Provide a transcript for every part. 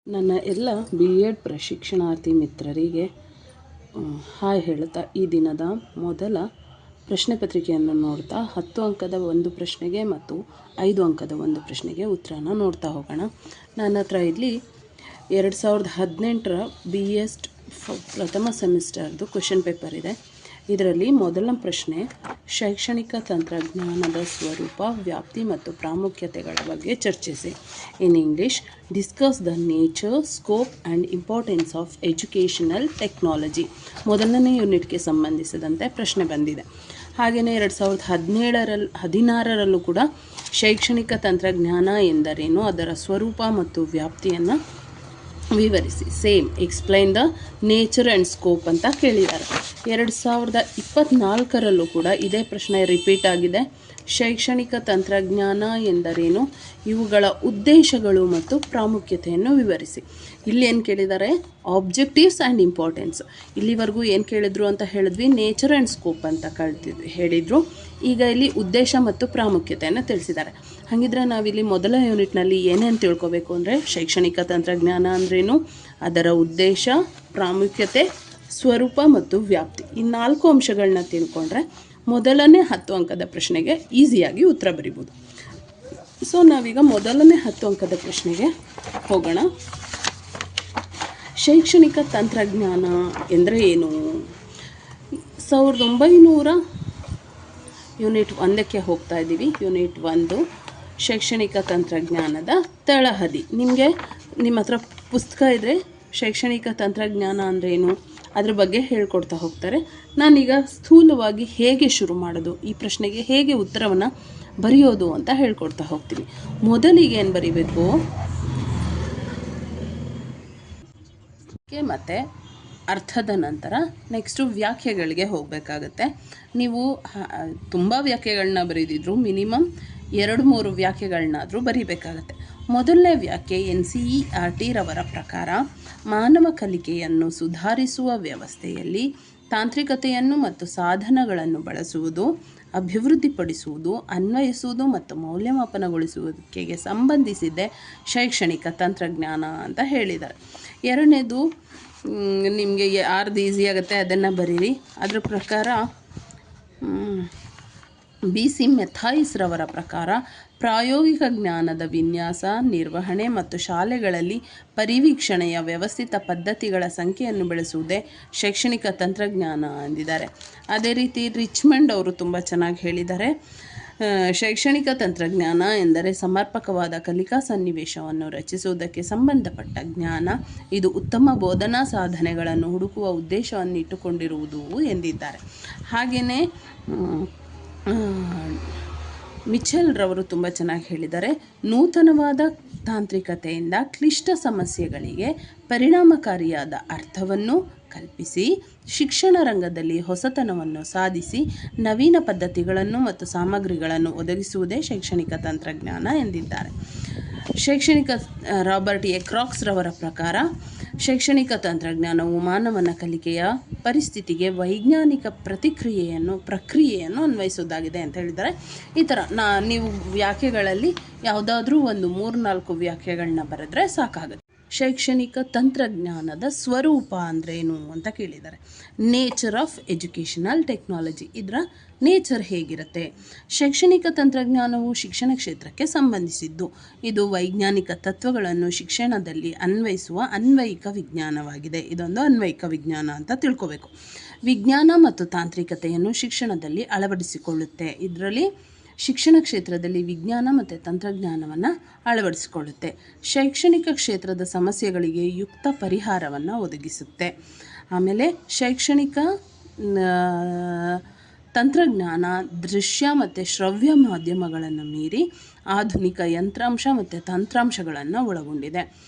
ನನ್ನ ಎಲ್ಲ B Ed ಪ್ರಶಿಕ್ಷಣಾರ್ಥಿ ಮಿತ್ರರಿಗೆ ಹಾಯ್ ಹೇಳುತ್ತಾ ಈ ದಿನದ ಮೊದಲ ಪ್ರಶ್ನೆ ಪತ್ರಿಕೆಯನ್ನು ನೋಡ್ತಾ 10 ಅಂಕದ ಒಂದು ಪ್ರಶ್ನೆಗೆ ಮತ್ತು 5 ಅಂಕದ ಒಂದು ಪ್ರಶ್ನೆಗೆ ಉತ್ತರನ ನೋಡ್ತಾ ಹೋಗೋಣ. ನನ್ನ ಹತ್ರ ಇಲ್ಲಿ 2018ರ ಬಿ ಎಸ್ಟ್ ಪ್ರಥಮ ಸೆಮಿಸ್ಟರ್ದು ಕ್ವೆಶ್ಚನ್ ಪೇಪರ್ ಇದೆ. ಇದರಲ್ಲಿ ಮೊದಲ ಪ್ರಶ್ನೆ ಶೈಕ್ಷಣಿಕ ತಂತ್ರಜ್ಞಾನದ ಸ್ವರೂಪ, ವ್ಯಾಪ್ತಿ ಮತ್ತು ಪ್ರಾಮುಖ್ಯತೆಗಳ ಬಗ್ಗೆ ಚರ್ಚಿಸಿ. In English, discuss the nature, scope and importance of educational technology. ಮೊದಲನೇ ಯೂನಿಟ್ಗೆ ಸಂಬಂಧಿಸಿದಂತೆ ಪ್ರಶ್ನೆ ಬಂದಿದೆ. ಹಾಗೆಯೇ 2016ರಲ್ಲೂ ಕೂಡ ಶೈಕ್ಷಣಿಕ ತಂತ್ರಜ್ಞಾನ ಎಂದರೇನು, ಅದರ ಸ್ವರೂಪ ಮತ್ತು ವ್ಯಾಪ್ತಿಯನ್ನು ವಿವರಿಸಿ. Same explain the nature and scope ಅಂತ ಕೇಳಿದ್ದಾರೆ. 2024ರಲ್ಲೂ ಕೂಡ ಇದೇ ಪ್ರಶ್ನೆ ರಿಪೀಟ್ ಆಗಿದೆ. ಶೈಕ್ಷಣಿಕ ತಂತ್ರಜ್ಞಾನ ಎಂದರೇನು, ಇವುಗಳ ಉದ್ದೇಶಗಳು ಮತ್ತು ಪ್ರಾಮುಖ್ಯತೆಯನ್ನು ವಿವರಿಸಿ. ಇಲ್ಲಿ ಏನು ಕೇಳಿದ್ದಾರೆ, ಆಬ್ಜೆಕ್ಟಿವ್ಸ್ ಆ್ಯಂಡ್ ಇಂಪಾರ್ಟೆನ್ಸ್. ಇಲ್ಲಿವರೆಗೂ ಏನು ಕೇಳಿದ್ರು ಅಂತ ಹೇಳಿದ್ವಿ, ನೇಚರ್ ಆ್ಯಂಡ್ ಸ್ಕೋಪ್ ಅಂತ ಹೇಳಿದರು. ಈಗ ಇಲ್ಲಿ ಉದ್ದೇಶ ಮತ್ತು ಪ್ರಾಮುಖ್ಯತೆಯನ್ನು ತಿಳಿಸಿದ್ದಾರೆ. ಹಾಗಿದ್ರೆ ನಾವಿಲ್ಲಿ ಮೊದಲ ಯೂನಿಟ್ನಲ್ಲಿ ಏನೇನು ತಿಳ್ಕೊಬೇಕು ಅಂದರೆ, ಶೈಕ್ಷಣಿಕ ತಂತ್ರಜ್ಞಾನ ಅಂದ್ರೇನು, ಅದರ ಉದ್ದೇಶ, ಪ್ರಾಮುಖ್ಯತೆ, ಸ್ವರೂಪ ಮತ್ತು ವ್ಯಾಪ್ತಿ, ಈ 4 ಅಂಶಗಳನ್ನ ತಿಳ್ಕೊಂಡ್ರೆ ಮೊದಲನೇ 10 ಅಂಕದ ಪ್ರಶ್ನೆಗೆ ಈಸಿಯಾಗಿ ಉತ್ತರ ಬರಿಬೋದು. ಸೊ ನಾವೀಗ ಮೊದಲನೇ 10 ಅಂಕದ ಪ್ರಶ್ನೆಗೆ ಹೋಗೋಣ. ಶೈಕ್ಷಣಿಕ ತಂತ್ರಜ್ಞಾನ ಎಂದರೆ ಏನು? 1900 ಯೂನಿಟ್ 1ಕ್ಕೆ ಹೋಗ್ತಾ ಇದ್ದೀವಿ. ಯೂನಿಟ್ 1 ಶೈಕ್ಷಣಿಕ ತಂತ್ರಜ್ಞಾನದ ತಳಹದಿ. ನಿಮ್ಮ ಹತ್ರ ಪುಸ್ತಕ ಇದ್ದರೆ ಶೈಕ್ಷಣಿಕ ತಂತ್ರಜ್ಞಾನ ಅಂದ್ರೇನು ಅದ್ರ ಬಗ್ಗೆ ಹೇಳ್ಕೊಡ್ತಾ ಹೋಗ್ತಾರೆ. ನಾನೀಗ ಸ್ಥೂಲವಾಗಿ ಹೇಗೆ ಶುರು ಮಾಡೋದು, ಈ ಪ್ರಶ್ನೆಗೆ ಹೇಗೆ ಉತ್ತರವನ್ನು ಬರೆಯೋದು ಅಂತ ಹೇಳ್ಕೊಡ್ತಾ ಹೋಗ್ತೀನಿ. ಮೊದಲಿಗೆ ಏನು ಬರೀಬೇಕು, ಮತ್ತು ಅರ್ಥದ ನಂತರ ನೆಕ್ಸ್ಟು ವ್ಯಾಖ್ಯೆಗಳಿಗೆ ಹೋಗಬೇಕಾಗತ್ತೆ. ನೀವು ತುಂಬ ವ್ಯಾಖ್ಯೆಗಳನ್ನ ಬರೀದಿದ್ರು ಮಿನಿಮಮ್ 2-3 ವ್ಯಾಖ್ಯೆಗಳನ್ನಾದರೂ ಬರೀಬೇಕಾಗತ್ತೆ. ಮೊದಲನೇ ವ್ಯಾಖ್ಯೆ NCERT ರವರ ಪ್ರಕಾರ ಮಾನವ ಕಲಿಕೆಯನ್ನು ಸುಧಾರಿಸುವ ವ್ಯವಸ್ಥೆಯಲ್ಲಿ ತಾಂತ್ರಿಕತೆಯನ್ನು ಮತ್ತು ಸಾಧನಗಳನ್ನು ಬಳಸುವುದು, ಅಭಿವೃದ್ಧಿಪಡಿಸುವುದು, ಅನ್ವಯಿಸುವುದು ಮತ್ತು ಮೌಲ್ಯಮಾಪನಗೊಳಿಸುವಿಕೆಗೆ ಸಂಬಂಧಿಸಿದೆ ಶೈಕ್ಷಣಿಕ ತಂತ್ರಜ್ಞಾನ ಅಂತ ಹೇಳಿದ್ದಾರೆ. ಎರಡನೇದು ನಿಮಗೆ ಯಾರ್ದು ಈಸಿ ಆಗುತ್ತೆ ಅದನ್ನು ಬರೀರಿ. ಅದರ ಪ್ರಕಾರ BC ಮೆಥಾಯಿಸ್ ರವರ ಪ್ರಕಾರ ಪ್ರಾಯೋಗಿಕ ಜ್ಞಾನದ ವಿನ್ಯಾಸ, ನಿರ್ವಹಣೆ ಮತ್ತು ಶಾಲೆಗಳಲ್ಲಿ ಪರಿವೀಕ್ಷಣೆಯ ವ್ಯವಸ್ಥಿತ ಪದ್ಧತಿಗಳ ಸಂಖ್ಯೆಯನ್ನು ಬೆಳೆಸುವುದೇ ಶೈಕ್ಷಣಿಕ ತಂತ್ರಜ್ಞಾನ ಎಂದಿದ್ದಾರೆ. ಅದೇ ರೀತಿ ರಿಚ್ಮಂಡ್ ಅವರು ತುಂಬ ಚೆನ್ನಾಗಿ ಹೇಳಿದ್ದಾರೆ. ಶೈಕ್ಷಣಿಕ ತಂತ್ರಜ್ಞಾನ ಎಂದರೆ ಸಮರ್ಪಕವಾದ ಕಲಿಕಾ ಸನ್ನಿವೇಶವನ್ನು ರಚಿಸುವುದಕ್ಕೆ ಸಂಬಂಧಪಟ್ಟ ಜ್ಞಾನ. ಇದು ಉತ್ತಮ ಬೋಧನಾ ಸಾಧನೆಗಳನ್ನು ಹುಡುಕುವ ಉದ್ದೇಶವನ್ನು ಇಟ್ಟುಕೊಂಡಿರುವುದು ಎಂದಿದ್ದಾರೆ. ಹಾಗೆಯೇ ಮಿಚೆಲ್ ರವರು ತುಂಬ ಚೆನ್ನಾಗಿ ಹೇಳಿದ್ದಾರೆ. ನೂತನವಾದ ತಾಂತ್ರಿಕತೆಯಿಂದ ಕ್ಲಿಷ್ಟ ಸಮಸ್ಯೆಗಳಿಗೆ ಪರಿಣಾಮಕಾರಿಯಾದ ಅರ್ಥವನ್ನು ಕಲ್ಪಿಸಿ ಶಿಕ್ಷಣ ರಂಗದಲ್ಲಿ ಹೊಸತನವನ್ನು ಸಾಧಿಸಿ ನವೀನ ಪದ್ಧತಿಗಳನ್ನು ಮತ್ತು ಸಾಮಗ್ರಿಗಳನ್ನು ಒದಗಿಸುವುದೇ ಶೈಕ್ಷಣಿಕ ತಂತ್ರಜ್ಞಾನ ಎಂದಿದ್ದಾರೆ. ರಾಬರ್ಟ್ ಎ ಕ್ರಾಕ್ಸ್ ರವರ ಪ್ರಕಾರ ಶೈಕ್ಷಣಿಕ ತಂತ್ರಜ್ಞಾನವು ಮಾನವನ ಕಲಿಕೆಯ ಪರಿಸ್ಥಿತಿಗೆ ವೈಜ್ಞಾನಿಕ ಪ್ರಕ್ರಿಯೆಯನ್ನು ಅನ್ವಯಿಸುವುದಾಗಿದೆ ಅಂತ ಹೇಳಿದ್ದಾರೆ. ಈ ಥರ ನೀವು ವ್ಯಾಖ್ಯೆಗಳಲ್ಲಿ ಯಾವುದಾದ್ರೂ ಒಂದು 3-4 ವ್ಯಾಖ್ಯೆಗಳನ್ನ ಬರೆದ್ರೆ ಸಾಕಾಗುತ್ತೆ. ಶೈಕ್ಷಣಿಕ ತಂತ್ರಜ್ಞಾನದ ಸ್ವರೂಪ ಅಂದ್ರೇನು ಅಂತ ಕೇಳಿದ್ದಾರೆ. ನೇಚರ್ ಆಫ್ ಎಜುಕೇಷನಲ್ ಟೆಕ್ನಾಲಜಿ, ಇದರ ನೇಚರ್ ಹೇಗಿರುತ್ತೆ? ಶೈಕ್ಷಣಿಕ ತಂತ್ರಜ್ಞಾನವು ಶಿಕ್ಷಣ ಕ್ಷೇತ್ರಕ್ಕೆ ಸಂಬಂಧಿಸಿದ್ದು. ಇದು ವೈಜ್ಞಾನಿಕ ತತ್ವಗಳನ್ನು ಶಿಕ್ಷಣದಲ್ಲಿ ಅನ್ವಯಿಸುವ ಅನ್ವಯಿಕ ವಿಜ್ಞಾನವಾಗಿದೆ. ಇದೊಂದು ಅನ್ವಯಿಕ ವಿಜ್ಞಾನ ಅಂತ ತಿಳ್ಕೋಬೇಕು. ವಿಜ್ಞಾನ ಮತ್ತು ತಾಂತ್ರಿಕತೆಯನ್ನು ಶಿಕ್ಷಣದಲ್ಲಿ ಅಳವಡಿಸಿಕೊಳ್ಳುತ್ತೆ. ಇದರಲ್ಲಿ ಶಿಕ್ಷಣ ಕ್ಷೇತ್ರದಲ್ಲಿ ವಿಜ್ಞಾನ ಮತ್ತು ತಂತ್ರಜ್ಞಾನವನ್ನು ಅಳವಡಿಸಿಕೊಳ್ಳುತ್ತೆ. ಶೈಕ್ಷಣಿಕ ಕ್ಷೇತ್ರದ ಸಮಸ್ಯೆಗಳಿಗೆ ಯುಕ್ತ ಪರಿಹಾರವನ್ನು ಒದಗಿಸುತ್ತೆ. ಆಮೇಲೆ ಶೈಕ್ಷಣಿಕ ತಂತ್ರಜ್ಞಾನ ದೃಶ್ಯ ಮತ್ತು ಶ್ರವ್ಯ ಮಾಧ್ಯಮಗಳನ್ನು ಮೀರಿ ಆಧುನಿಕ ಯಂತ್ರಾಂಶ ಮತ್ತು ತಂತ್ರಾಂಶಗಳನ್ನು ಒಳಗೊಂಡಿದೆ.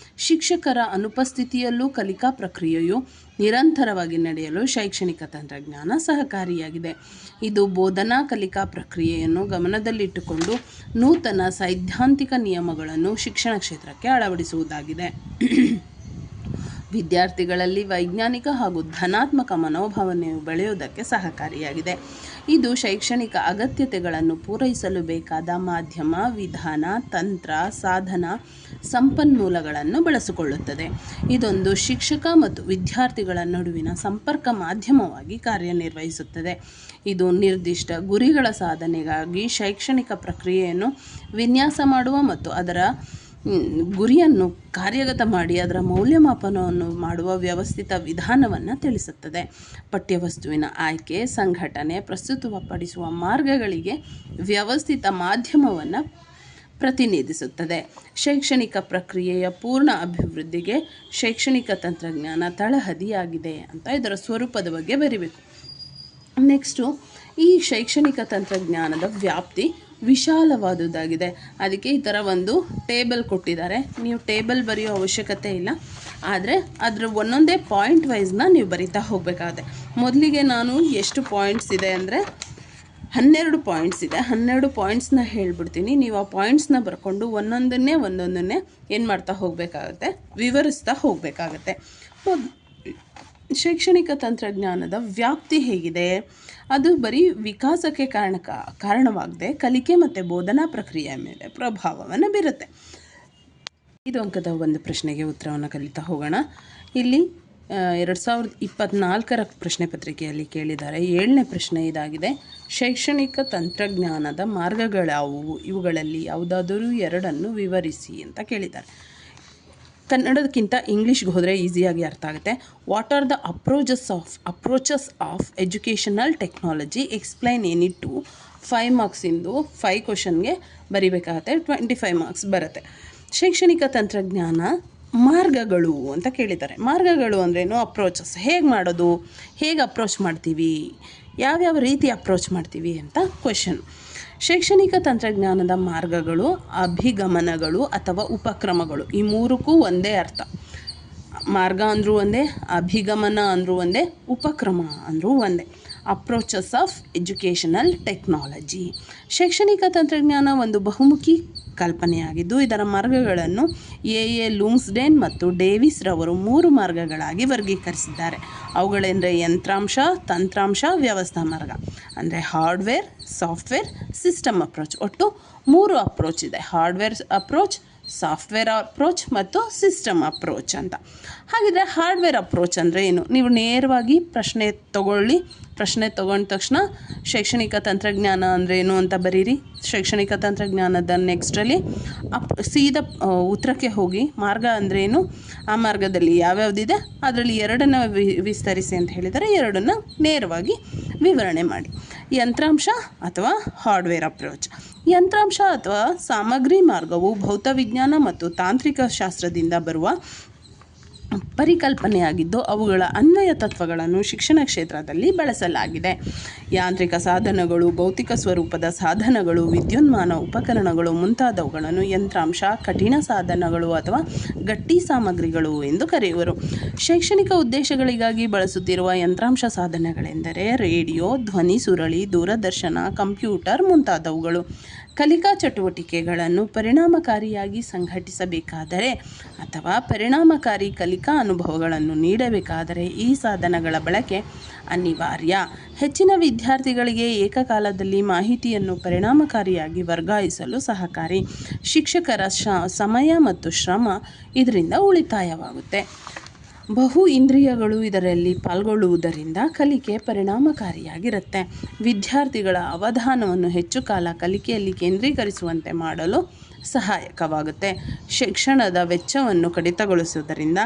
ಶಿಕ್ಷಕರ ಅನುಪಸ್ಥಿತಿಯಲ್ಲೂ ಕಲಿಕಾ ಪ್ರಕ್ರಿಯೆಯು ನಿರಂತರವಾಗಿ ನಡೆಯಲು ಶೈಕ್ಷಣಿಕ ತಂತ್ರಜ್ಞಾನ ಸಹಕಾರಿಯಾಗಿದೆ. ಇದು ಬೋಧನಾ ಕಲಿಕಾ ಪ್ರಕ್ರಿಯೆಯನ್ನು ಗಮನದಲ್ಲಿಟ್ಟುಕೊಂಡು ನೂತನ ಸೈದ್ಧಾಂತಿಕ ನಿಯಮಗಳನ್ನು ಶಿಕ್ಷಣ ಕ್ಷೇತ್ರಕ್ಕೆ ಅಳವಡಿಸುವುದಾಗಿದೆ. ವಿದ್ಯಾರ್ಥಿಗಳಲ್ಲಿ ವೈಜ್ಞಾನಿಕ ಹಾಗೂ ಧನಾತ್ಮಕ ಮನೋಭಾವನೆಯು ಬೆಳೆಯುವುದಕ್ಕೆ ಸಹಕಾರಿಯಾಗಿದೆ. ಇದು ಶೈಕ್ಷಣಿಕ ಅಗತ್ಯತೆಗಳನ್ನು ಪೂರೈಸಲು ಬೇಕಾದ ಮಾಧ್ಯಮ, ವಿಧಾನ, ತಂತ್ರ, ಸಾಧನ, ಸಂಪನ್ಮೂಲಗಳನ್ನು ಬಳಸಿಕೊಳ್ಳುತ್ತದೆ. ಇದೊಂದು ಶಿಕ್ಷಕ ಮತ್ತು ವಿದ್ಯಾರ್ಥಿಗಳ ನಡುವಿನ ಸಂಪರ್ಕ ಮಾಧ್ಯಮವಾಗಿ ಕಾರ್ಯನಿರ್ವಹಿಸುತ್ತದೆ. ಇದು ನಿರ್ದಿಷ್ಟ ಗುರಿಗಳ ಸಾಧನೆಗಾಗಿ ಶೈಕ್ಷಣಿಕ ಪ್ರಕ್ರಿಯೆಯನ್ನು ವಿನ್ಯಾಸ ಮಾಡುವ ಮತ್ತು ಅದರ ಗುರಿಯನ್ನು ಕಾರ್ಯಗತ ಮಾಡಿ ಅದರ ಮೌಲ್ಯಮಾಪನವನ್ನು ಮಾಡುವ ವ್ಯವಸ್ಥಿತ ವಿಧಾನವನ್ನು ತಿಳಿಸುತ್ತದೆ. ಪಠ್ಯವಸ್ತುವಿನ ಆಯ್ಕೆ, ಸಂಘಟನೆ, ಪ್ರಸ್ತುತಪಡಿಸುವ ಮಾರ್ಗಗಳಿಗೆ ವ್ಯವಸ್ಥಿತ ಮಾಧ್ಯಮವನ್ನು ಪ್ರತಿನಿಧಿಸುತ್ತದೆ. ಶೈಕ್ಷಣಿಕ ಪ್ರಕ್ರಿಯೆಯ ಪೂರ್ಣ ಅಭಿವೃದ್ಧಿಗೆ ಶೈಕ್ಷಣಿಕ ತಂತ್ರಜ್ಞಾನ ತಳಹದಿಯಾಗಿದೆ ಅಂತ ಇದರ ಸ್ವರೂಪದ ಬಗ್ಗೆ ಬರಿಬೇಕು. ನೆಕ್ಸ್ಟು, ಈ ಶೈಕ್ಷಣಿಕ ತಂತ್ರಜ್ಞಾನದ ವ್ಯಾಪ್ತಿ ವಿಶಾಲವಾದುದಾಗಿದೆ. ಅದಕ್ಕೆ ಈ ಥರ ಒಂದು ಟೇಬಲ್ ಕೊಟ್ಟಿದ್ದಾರೆ. ನೀವು ಟೇಬಲ್ ಬರೆಯೋ ಅವಶ್ಯಕತೆ ಇಲ್ಲ, ಆದರೆ ಅದರ ಒಂದೊಂದೇ ಪಾಯಿಂಟ್ ವೈಸ್ನ ನೀವು ಬರಿತಾ ಹೋಗಬೇಕಾಗುತ್ತೆ. ಮೊದಲಿಗೆ ನಾನು ಎಷ್ಟು ಪಾಯಿಂಟ್ಸ್ ಇದೆ ಅಂದರೆ 12 ಪಾಯಿಂಟ್ಸ್ ಇದೆ. 12 ಪಾಯಿಂಟ್ಸ್ನ ಹೇಳ್ಬಿಡ್ತೀನಿ. ನೀವು ಆ ಪಾಯಿಂಟ್ಸ್ನ ಬರ್ಕೊಂಡು ಒಂದೊಂದನ್ನೇ ಏನು ಮಾಡ್ತಾ ಹೋಗಬೇಕಾಗುತ್ತೆ, ವಿವರಿಸ್ತಾ ಹೋಗಬೇಕಾಗತ್ತೆ. ಶೈಕ್ಷಣಿಕ ತಂತ್ರಜ್ಞಾನದ ವ್ಯಾಪ್ತಿ ಹೇಗಿದೆ? ಅದು ಬರೀ ವಿಕಾಸಕ್ಕೆ ಕಾರಣವಾಗದೆ ಕಲಿಕೆ ಮತ್ತು ಬೋಧನಾ ಪ್ರಕ್ರಿಯೆಯ ಮೇಲೆ ಪ್ರಭಾವವನ್ನು ಬೀರುತ್ತೆ. 5 ಅಂಕದ ಒಂದು ಪ್ರಶ್ನೆಗೆ ಉತ್ತರವನ್ನು ಕಲಿತಾ ಹೋಗೋಣ. ಇಲ್ಲಿ 2024ರ ಪ್ರಶ್ನೆ ಪತ್ರಿಕೆಯಲ್ಲಿ ಕೇಳಿದ್ದಾರೆ. 7ನೇ ಪ್ರಶ್ನೆ ಇದಾಗಿದೆ. ಶೈಕ್ಷಣಿಕ ತಂತ್ರಜ್ಞಾನದ ಮಾರ್ಗಗಳ್ಯಾವುವು? ಇವುಗಳಲ್ಲಿ ಯಾವುದಾದರೂ 2 ವಿವರಿಸಿ ಅಂತ ಕೇಳಿದ್ದಾರೆ. ಕನ್ನಡಕ್ಕಿಂತ ಇಂಗ್ಲೀಷ್ಗೆ ಹೋದರೆ ಈಸಿಯಾಗಿ ಅರ್ಥ ಆಗುತ್ತೆ. What are the approaches of educational technology, explain any two 5 ಮಾರ್ಕ್ಸಿಂದು 5 ಕ್ವಶನ್ಗೆ ಬರಿಬೇಕಾಗತ್ತೆ. 25 ಮಾರ್ಕ್ಸ್ ಬರುತ್ತೆ. ಶೈಕ್ಷಣಿಕ ತಂತ್ರಜ್ಞಾನ ಮಾರ್ಗಗಳು ಅಂತ ಕೇಳಿದ್ದಾರೆ. ಮಾರ್ಗಗಳು ಅಂದ್ರೇನು? ಅಪ್ರೋಚಸ್. ಹೇಗೆ ಮಾಡೋದು, ಹೇಗೆ ಅಪ್ರೋಚ್ ಮಾಡ್ತೀವಿ, ಯಾವ್ಯಾವ ರೀತಿ ಅಪ್ರೋಚ್ ಮಾಡ್ತೀವಿ ಅಂತ ಕ್ವೆಶನ್. ಶೈಕ್ಷಣಿಕ ತಂತ್ರಜ್ಞಾನದ ಮಾರ್ಗಗಳು, ಅಭಿಗಮನಗಳು ಅಥವಾ ಉಪಕ್ರಮಗಳು, ಈ 3ಕ್ಕೂ ಒಂದೇ ಅರ್ಥ. ಮಾರ್ಗ ಅಂದರೂ ಒಂದೇ, ಅಭಿಗಮನ ಅಂದರೂ ಒಂದೇ, ಉಪಕ್ರಮ ಅಂದರೂ ಒಂದೇ. Approaches of educational technology. ಶೈಕ್ಷಣಿಕ ತಂತ್ರಜ್ಞಾನ ಒಂದು ಬಹುಮುಖಿ ಕಲ್ಪನೆಯಾಗಿದ್ದು ಇದರ ಮಾರ್ಗಗಳನ್ನು ಎ ಲೂಮ್ಸ್ಡೇನ್ ಮತ್ತು ಡೇವಿಸ್ ರವರು 3 ಮಾರ್ಗಗಳಾಗಿ ವರ್ಗೀಕರಿಸಿದ್ದಾರೆ. ಅವುಗಳೆಂದರೆ ಯಂತ್ರಾಂಶ, ತಂತ್ರಾಂಶ, ವ್ಯವಸ್ಥಾ ಮಾರ್ಗ. ಅಂದರೆ ಹಾರ್ಡ್ವೇರ್, ಸಾಫ್ಟ್ವೇರ್, ಸಿಸ್ಟಮ್ ಅಪ್ರೋಚ್. ಒಟ್ಟು 3 ಅಪ್ರೋಚ್ ಇದೆ. ಹಾರ್ಡ್ವೇರ್ ಅಪ್ರೋಚ್, ಸಾಫ್ಟ್ವೇರ್ ಅಪ್ರೋಚ್ ಮತ್ತು ಸಿಸ್ಟಮ್ ಅಪ್ರೋಚ್ ಅಂತ. ಹಾಗಿದ್ರೆ ಹಾರ್ಡ್ವೇರ್ ಅಪ್ರೋಚ್ ಅಂದರೆ ಏನು? ನೀವು ನೇರವಾಗಿ ಪ್ರಶ್ನೆ ತಗೊಂಡ ತಕ್ಷಣ ಶೈಕ್ಷಣಿಕ ತಂತ್ರಜ್ಞಾನ ಅಂದರೆ ಏನು ಅಂತ ಬರೀರಿ. ಶೈಕ್ಷಣಿಕ ತಂತ್ರಜ್ಞಾನದ ನೆಕ್ಸ್ಟಲ್ಲಿ ಸೀದಾ ಉತ್ತರಕ್ಕೆ ಹೋಗಿ ಮಾರ್ಗ ಅಂದರೆ ಏನು, ಆ ಮಾರ್ಗದಲ್ಲಿ ಯಾವ್ಯಾವುದಿದೆ ಅದರಲ್ಲಿ 2 ವಿಸ್ತರಿಸಿ ಅಂತ ಹೇಳಿದರೆ 2 ನೇರವಾಗಿ ವಿವರಣೆ ಮಾಡಿ. ಯಂತ್ರಾಂಶ ಅಥವಾ ಹಾರ್ಡ್ವೇರ್ ಅಪ್ರೋಚ್. ಯಂತ್ರಾಂಶ ಅಥವಾ ಸಾಮಗ್ರಿ ಮಾರ್ಗವು ಭೌತವಿಜ್ಞಾನ ಮತ್ತು ತಾಂತ್ರಿಕ ಶಾಸ್ತ್ರದಿಂದ ಬರುವ ಪರಿಕಲ್ಪನೆಯಾಗಿದ್ದು ಅವುಗಳ ಅನ್ವಯ ತತ್ವಗಳನ್ನು ಶಿಕ್ಷಣ ಕ್ಷೇತ್ರದಲ್ಲಿ ಬಳಸಲಾಗಿದೆ. ಯಾಂತ್ರಿಕ ಸಾಧನಗಳು, ಭೌತಿಕ ಸ್ವರೂಪದ ಸಾಧನಗಳು, ವಿದ್ಯುನ್ಮಾನ ಉಪಕರಣಗಳು ಮುಂತಾದವುಗಳನ್ನು ಯಂತ್ರಾಂಶ, ಕಠಿಣ ಸಾಧನಗಳು ಅಥವಾ ಗಟ್ಟಿ ಸಾಮಗ್ರಿಗಳು ಎಂದು ಕರೆಯುವರು. ಶೈಕ್ಷಣಿಕ ಉದ್ದೇಶಗಳಿಗಾಗಿ ಬಳಸುತ್ತಿರುವ ಯಂತ್ರಾಂಶ ಸಾಧನಗಳೆಂದರೆ ರೇಡಿಯೋ, ಧ್ವನಿ ಸುರುಳಿ, ದೂರದರ್ಶನ, ಕಂಪ್ಯೂಟರ್ ಮುಂತಾದವುಗಳು. ಕಲಿಕಾ ಚಟುವಟಿಕೆಗಳನ್ನು ಪರಿಣಾಮಕಾರಿಯಾಗಿ ಸಂಘಟಿಸಬೇಕಾದರೆ ಅಥವಾ ಪರಿಣಾಮಕಾರಿ ಕಲಿಕಾ ಅನುಭವಗಳನ್ನು ನೀಡಬೇಕಾದರೆ ಈ ಸಾಧನಗಳ ಬಳಕೆ ಅನಿವಾರ್ಯ. ಹೆಚ್ಚಿನ ವಿದ್ಯಾರ್ಥಿಗಳಿಗೆ ಏಕಕಾಲದಲ್ಲಿ ಮಾಹಿತಿಯನ್ನು ಪರಿಣಾಮಕಾರಿಯಾಗಿ ವರ್ಗಾಯಿಸಲು ಸಹಕಾರಿ. ಶಿಕ್ಷಕರ ಸಮಯ ಮತ್ತು ಶ್ರಮ ಇದರಿಂದ ಉಳಿತಾಯವಾಗುತ್ತೆ. ಬಹು ಇಂದ್ರಿಯಗಳು ಇದರಲ್ಲಿ ಪಾಲ್ಗೊಳ್ಳುವುದರಿಂದ ಕಲಿಕೆ ಪರಿಣಾಮಕಾರಿಯಾಗಿರುತ್ತೆ. ವಿದ್ಯಾರ್ಥಿಗಳ ಅವಧಾನವನ್ನು ಹೆಚ್ಚು ಕಾಲ ಕಲಿಕೆಯಲ್ಲಿ ಕೇಂದ್ರೀಕರಿಸುವಂತೆ ಮಾಡಲು ಸಹಾಯಕವಾಗುತ್ತೆ. ಶಿಕ್ಷಣದ ವೆಚ್ಚವನ್ನು ಕಡಿತಗೊಳಿಸುವುದರಿಂದ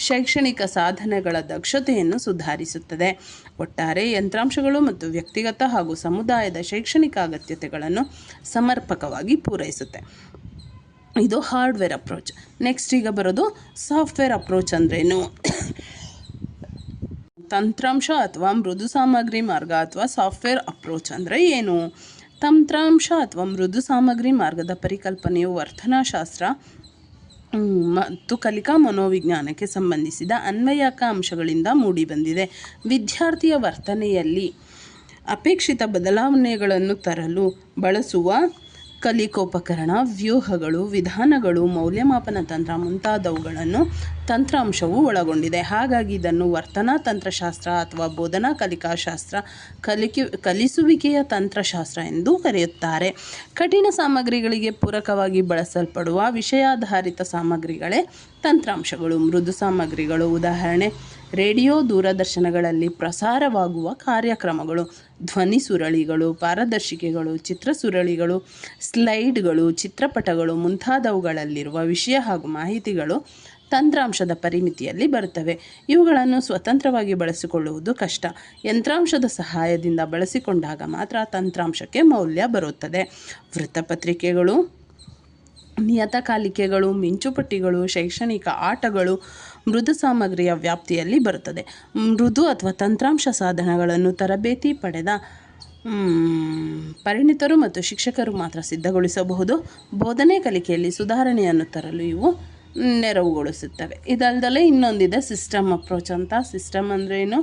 ಶೈಕ್ಷಣಿಕ ಸಾಧನೆಗಳ ದಕ್ಷತೆಯನ್ನು ಸುಧಾರಿಸುತ್ತದೆ. ಒಟ್ಟಾರೆ ಯಂತ್ರಾಂಶಗಳು ಮತ್ತು ವ್ಯಕ್ತಿಗತ ಹಾಗೂ ಸಮುದಾಯದ ಶೈಕ್ಷಣಿಕ ಅಗತ್ಯತೆಗಳನ್ನು ಸಮರ್ಪಕವಾಗಿ ಪೂರೈಸುತ್ತೆ. ಇದು ಹಾರ್ಡ್ವೇರ್ ಅಪ್ರೋಚ್. ನೆಕ್ಸ್ಟ್ ಈಗ ಬರೋದು ಸಾಫ್ಟ್ವೇರ್ ಅಪ್ರೋಚ್ ಅಂದ್ರೇನು? ತಂತ್ರಾಂಶ ಅಥವಾ ಮೃದು ಸಾಮಗ್ರಿ ಮಾರ್ಗ ಅಥವಾ ಸಾಫ್ಟ್ವೇರ್ ಅಪ್ರೋಚ್ ಅಂದರೆ ಏನು? ತಂತ್ರಾಂಶ ಅಥವಾ ಮೃದು ಸಾಮಗ್ರಿ ಮಾರ್ಗದ ಪರಿಕಲ್ಪನೆಯು ವರ್ತನಾಶಾಸ್ತ್ರ ಮತ್ತು ಕಲಿಕಾ ಮನೋವಿಜ್ಞಾನಕ್ಕೆ ಸಂಬಂಧಿಸಿದ ಅನ್ವಯಕ ಅಂಶಗಳಿಂದ ಮೂಡಿಬಂದಿದೆ. ವಿದ್ಯಾರ್ಥಿಯ ವರ್ತನೆಯಲ್ಲಿ ಅಪೇಕ್ಷಿತ ಬದಲಾವಣೆಗಳನ್ನು ತರಲು ಬಳಸುವ ಕಲಿಕೋಪಕರಣ, ವ್ಯೂಹಗಳು, ವಿಧಾನಗಳು, ಮೌಲ್ಯಮಾಪನ ತಂತ್ರ ಮುಂತಾದವುಗಳನ್ನು ತಂತ್ರಾಂಶವು ಒಳಗೊಂಡಿದೆ. ಹಾಗಾಗಿ ಇದನ್ನು ವರ್ತನಾ ತಂತ್ರಶಾಸ್ತ್ರ ಅಥವಾ ಬೋಧನಾ ಕಲಿಕಾಶಾಸ್ತ್ರ, ಕಲಿಸುವಿಕೆಯ ತಂತ್ರಶಾಸ್ತ್ರ ಎಂದು ಕರೆಯುತ್ತಾರೆ. ಕಠಿಣ ಸಾಮಗ್ರಿಗಳಿಗೆ ಪೂರಕವಾಗಿ ಬಳಸಲ್ಪಡುವ ವಿಷಯಾಧಾರಿತ ಸಾಮಗ್ರಿಗಳೇ ತಂತ್ರಾಂಶಗಳು. ಮೃದು ಸಾಮಗ್ರಿಗಳು ಉದಾಹರಣೆ ರೇಡಿಯೋ, ದೂರದರ್ಶನಗಳಲ್ಲಿ ಪ್ರಸಾರವಾಗುವ ಕಾರ್ಯಕ್ರಮಗಳು, ಧ್ವನಿ ಸುರಳಿಗಳು, ಪಾರದರ್ಶಿಕೆಗಳು, ಚಿತ್ರ ಸುರಳಿಗಳು, ಸ್ಲೈಡ್ಗಳು, ಚಿತ್ರಪಟಗಳು ಮುಂತಾದವುಗಳಲ್ಲಿರುವ ವಿಷಯ ಹಾಗೂ ಮಾಹಿತಿಗಳು ತಂತ್ರಾಂಶದ ಪರಿಮಿತಿಯಲ್ಲಿ ಬರುತ್ತವೆ. ಇವುಗಳನ್ನು ಸ್ವತಂತ್ರವಾಗಿ ಬಳಸಿಕೊಳ್ಳುವುದು ಕಷ್ಟ. ಯಂತ್ರಾಂಶದ ಸಹಾಯದಿಂದ ಬಳಸಿಕೊಂಡಾಗ ಮಾತ್ರ ತಂತ್ರಾಂಶಕ್ಕೆ ಮೌಲ್ಯ ಬರುತ್ತದೆ. ವೃತ್ತಪತ್ರಿಕೆಗಳು, ನಿಯತಕಾಲಿಕೆಗಳು, ಮಿಂಚುಪಟ್ಟಿಗಳು, ಶೈಕ್ಷಣಿಕ ಆಟಗಳು ಮೃದು ಸಾಮಗ್ರಿಯ ವ್ಯಾಪ್ತಿಯಲ್ಲಿ ಬರುತ್ತದೆ. ಮೃದು ಅಥವಾ ತಂತ್ರಾಂಶ ಸಾಧನಗಳನ್ನು ತರಬೇತಿ ಪಡೆದ ಪರಿಣಿತರು ಮತ್ತು ಶಿಕ್ಷಕರು ಮಾತ್ರ ಸಿದ್ಧಗೊಳಿಸಬಹುದು. ಬೋಧನೆ ಕಲಿಕೆಯಲ್ಲಿ ಸುಧಾರಣೆಯನ್ನು ತರಲು ಇವು ನೆರವುಗೊಳಿಸುತ್ತವೆ. ಇದಲ್ಲದೆ ಇನ್ನೊಂದಿದೆ ಸಿಸ್ಟಮ್ ಅಪ್ರೋಚ್ ಅಂತ. ಸಿಸ್ಟಮ್ ಅಂದ್ರೇನು,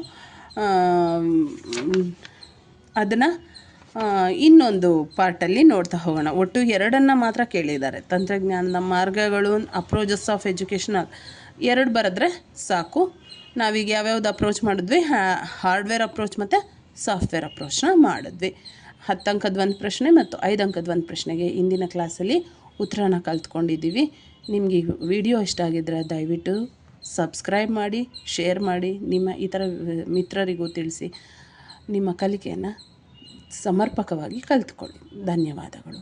ಅದನ್ನು ಇನ್ನೊಂದು ಪಾರ್ಟಲ್ಲಿ ನೋಡ್ತಾ ಹೋಗೋಣ. ಒಟ್ಟು 2 ಮಾತ್ರ ಕೇಳಿದ್ದಾರೆ. ತಂತ್ರಜ್ಞಾನದ ಮಾರ್ಗಗಳು, ಅಪ್ರೋಚಸ್ ಆಫ್ ಎಜುಕೇಷನಲ್ 2 ಬರೆದ್ರೆ ಸಾಕು. ನಾವೀಗ ಯಾವ್ಯಾವ್ದು ಅಪ್ರೋಚ್ ಮಾಡಿದ್ವಿ, ಹಾರ್ಡ್ವೇರ್ ಅಪ್ರೋಚ್ ಮತ್ತು ಸಾಫ್ಟ್ವೇರ್ ಅಪ್ರೋಚ್ನ ಮಾಡಿದ್ವಿ. 10 ಅಂಕದ ಒಂದು ಪ್ರಶ್ನೆ ಮತ್ತು 5 ಅಂಕದ ಒಂದು ಪ್ರಶ್ನೆಗೆ ಇಂದಿನ ಕ್ಲಾಸಲ್ಲಿ ಉತ್ತರನ ಕಲ್ತ್ಕೊಂಡಿದ್ದೀವಿ. ನಿಮಗೆ ಈ ವಿಡಿಯೋ ಇಷ್ಟ ಆಗಿದ್ದರೆ ದಯವಿಟ್ಟು ಸಬ್ಸ್ಕ್ರೈಬ್ ಮಾಡಿ, ಶೇರ್ ಮಾಡಿ, ನಿಮ್ಮ ಇತರ ಮಿತ್ರರಿಗೂ ತಿಳಿಸಿ. ನಿಮ್ಮ ಕಲಿಕೆಯನ್ನು ಸಮರ್ಪಕವಾಗಿ ಕಲಿತ್ಕೊಳ್ಳಿ. ಧನ್ಯವಾದಗಳು.